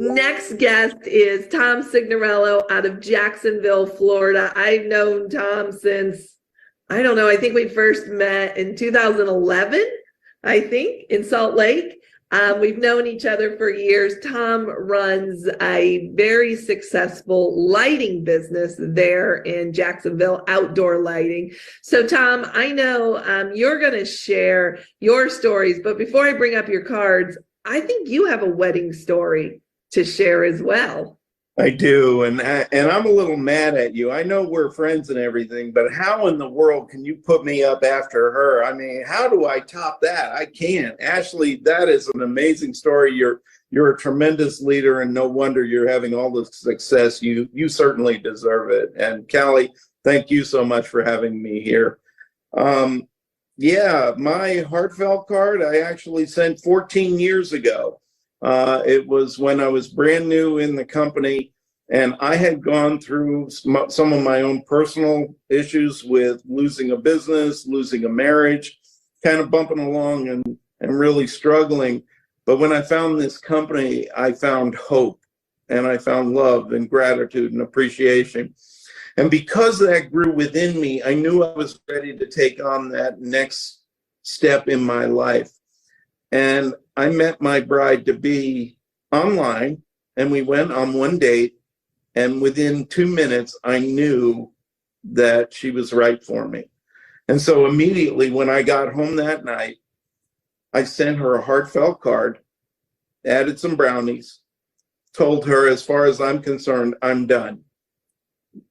Next guest is Tom Signorello out of Jacksonville, Florida. I've known Tom since, I don't know, I think we first met in 2011, I think, in Salt Lake. We've known each other for years. Tom runs a very successful lighting business there in Jacksonville, outdoor lighting. So, Tom, I know you're going to share your stories, but before I bring up your cards, I think you have a wedding story to share as well. I do, and I'm a little mad at you. I know we're friends and everything, but how in the world can you put me up after her? I mean, how do I top that? I can't. Ashley, that is an amazing story. You're a tremendous leader, and no wonder you're having all the success. You certainly deserve it. And Callie, thank you so much for having me here. Yeah, my heartfelt card I actually sent 14 years ago. It was when I was brand new in the company, and I had gone through some of my own personal issues with losing a business, losing a marriage, kind of bumping along and really struggling. But when I found this company, I found hope, and I found love and gratitude and appreciation. And because that grew within me, I knew I was ready to take on that next step in my life. And I met my bride-to-be online, and we went on one date, and within 2 minutes, I knew that she was right for me. And so immediately when I got home that night, I sent her a heartfelt card, added some brownies, told her, as far as I'm concerned, I'm done.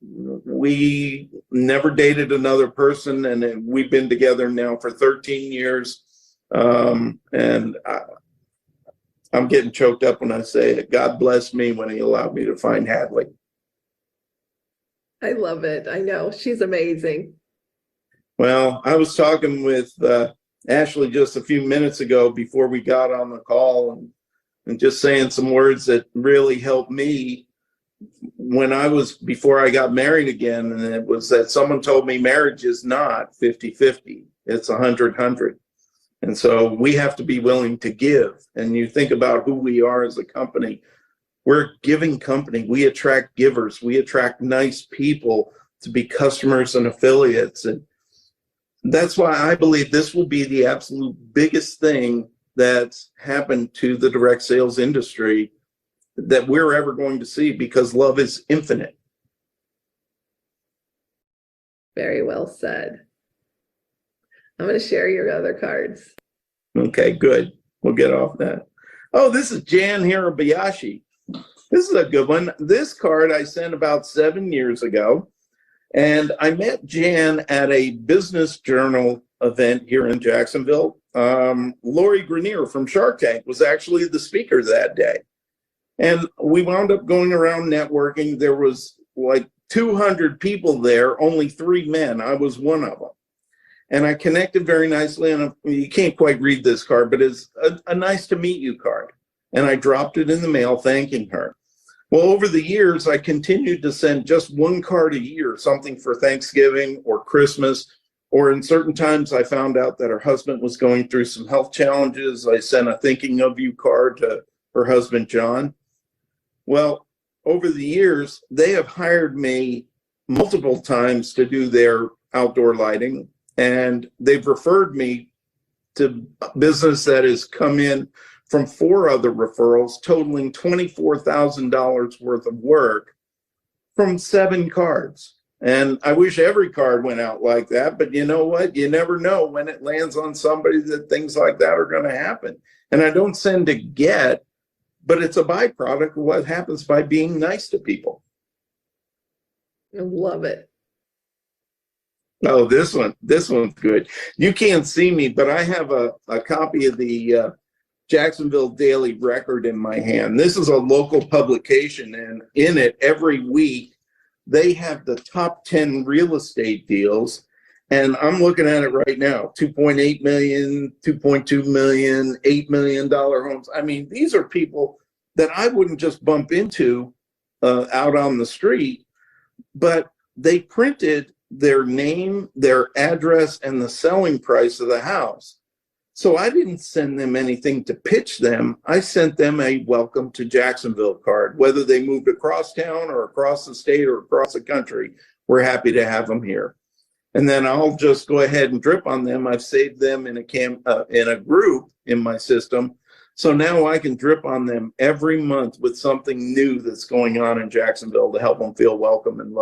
We never dated another person, and we've been together now for 13 years. And I'm getting choked up when I say it. God bless me when he allowed me to find Hadley. I love it. I know. She's amazing. Well, I was talking with Ashley just a few minutes ago before we got on the call, and just saying some words that really helped me before I got married again. And it was that someone told me marriage is not 50-50. It's 100-100. And so we have to be willing to give. And you think about who we are as a company. We're a giving company. We attract givers. We attract nice people to be customers and affiliates. And that's why I believe this will be the absolute biggest thing that's happened to the direct sales industry that we're ever going to see, because love is infinite. Very well said. I'm going to share your other cards. Okay, good. We'll get off that. Oh, this is Jan Hirabayashi. This is a good one. This card I sent about 7 years ago, and I met Jan at a business journal event here in Jacksonville. Lori Grenier from Shark Tank was actually the speaker that day. And we wound up going around networking. There was like 200 people there, only 3 men. I was one of them. And I connected very nicely. And you can't quite read this card, but it's a nice to meet you card. And I dropped it in the mail thanking her. Well, over the years, I continued to send just 1 card a year, something for Thanksgiving or Christmas, or in certain times I found out that her husband was going through some health challenges. I sent a thinking of you card to her husband, John. Well, over the years, they have hired me multiple times to do their outdoor lighting, and they've referred me to business that has come in from 4 other referrals, totaling $24,000 worth of work from 7 cards. And I wish every card went out like that, but you know what? You never know when it lands on somebody that things like that are going to happen. And I don't send to get, but it's a byproduct of what happens by being nice to people. I love it. Oh, this one's good. You can't see me, but I have a copy of the Jacksonville Daily Record in my hand. This is a local publication, and in it every week they have the top 10 real estate deals. And I'm looking at it right now, 2.8 million, 2.2 million, $8 million homes. I mean, these are people that I wouldn't just bump into out on the street, but they printed their name, their address, and the selling price of the house. So I didn't send them anything to pitch them. I sent them a welcome to Jacksonville card. Whether they moved across town or across the state or across the country, we're happy to have them here. And then I'll just go ahead and drip on them. I've saved them in a group in my system. So now I can drip on them every month with something new that's going on in Jacksonville to help them feel welcome and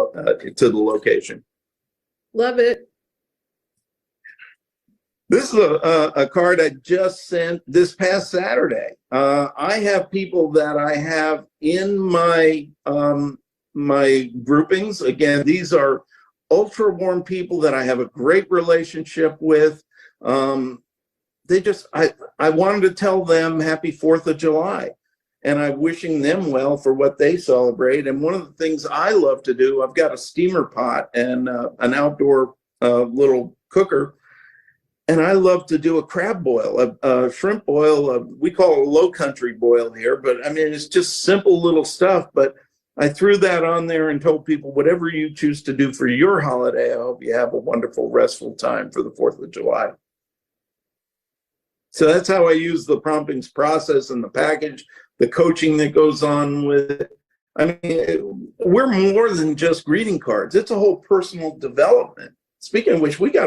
to the location. Love it. This is a card I just sent this past Saturday. I have people that I have in my my groupings. Again, these are ultra warm people that I have a great relationship with. They just, I wanted to tell them happy 4th of July, and I'm wishing them well for what they celebrate. And one of the things I love to do, I've got a steamer pot and an outdoor little cooker. And I love to do a crab boil, a shrimp boil. We call it a low country boil here, but I mean, it's just simple little stuff. But I threw that on there and told people, whatever you choose to do for your holiday, I hope you have a wonderful, restful time for the 4th of July. So that's how I use the promptings process and the package, the coaching that goes on with it. I mean, we're more than just greeting cards. It's a whole personal development. Speaking of which, we got